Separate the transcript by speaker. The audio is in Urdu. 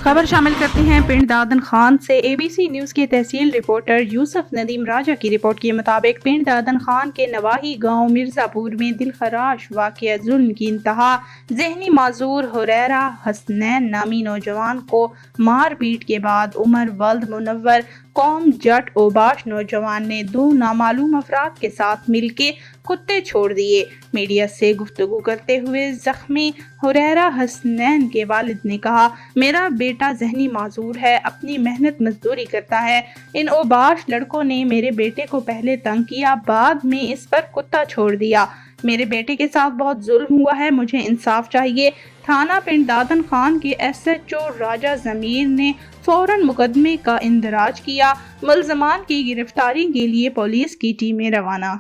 Speaker 1: خبر شامل کرتے ہیں پنڈ دادن خان سے۔ ABC نیوز کے تحصیل رپورٹر یوسف ندیم راجہ کی رپورٹ کے مطابق پنڈ دادن خان کے نواحی گاؤں مرزا پور میں دلخراش واقعہ ظلم کی انتہا۔ ذہنی معذور حریرہ حسنین نامی نوجوان کو مار پیٹ کے بعد عمر ولد منور قوم جٹ اوباش نوجوان نے 2 نامعلوم افراد کے ساتھ مل کے کتے چھوڑ دیے۔ میڈیا سے گفتگو کرتے ہوئے زخمی حریرہ حسنین کے والد نے کہا، میرا بیٹا ذہنی معذور ہے، اپنی محنت مزدوری کرتا ہے۔ ان اوباش لڑکوں نے میرے بیٹے کو پہلے تنگ کیا، بعد میں اس پر کتا چھوڑ دیا۔ میرے بیٹے کے ساتھ بہت ظلم ہوا ہے، مجھے انصاف چاہیے۔ تھانہ پنڈ دادن خان کے SHO راجہ ضمیر نے فوراً مقدمے کا اندراج کیا۔ ملزمان کی گرفتاری کے لیے پولیس کی ٹیمیں روانہ۔